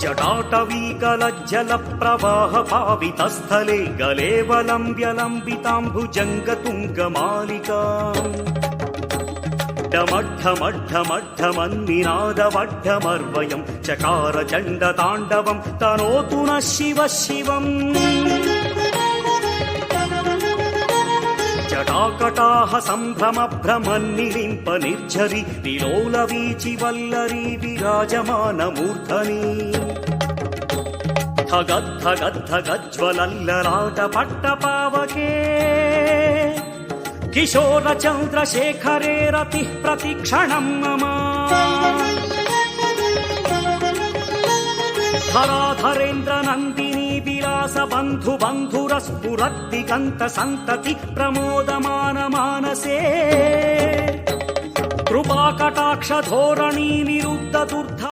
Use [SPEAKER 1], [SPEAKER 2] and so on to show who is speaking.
[SPEAKER 1] जटाटवीकलज्जलप्रवाहपावितस्थले गलेवलम्ब्यलम्बिताम्बुजङ्गतुङ्गमालिका डमड्ढमड्ढमड्ढमन्निनादवड्ढमर्वयं चकार चण्डताण्डवं तनोतु नः शिवः शिवम् जटाकटाह सम्भ्रमभ्रमन्निलिम्प निर्झरि विलोलवीचि वल्लरी विराजमानमूर्धनि धगद्धगद्धगज्ज्वलल्ललाटपट्टपावके किशोरचन्द्रशेखरे रतिः प्रतिक्षणं मम धराधरेन्द्रनन्दिनी विलासबन्धुबन्धुरस्फुरद्दिगन्त सन्तति प्रमोदमान मानसे कृपाकटाक्षधोरणी निरुद्ध दुर्ध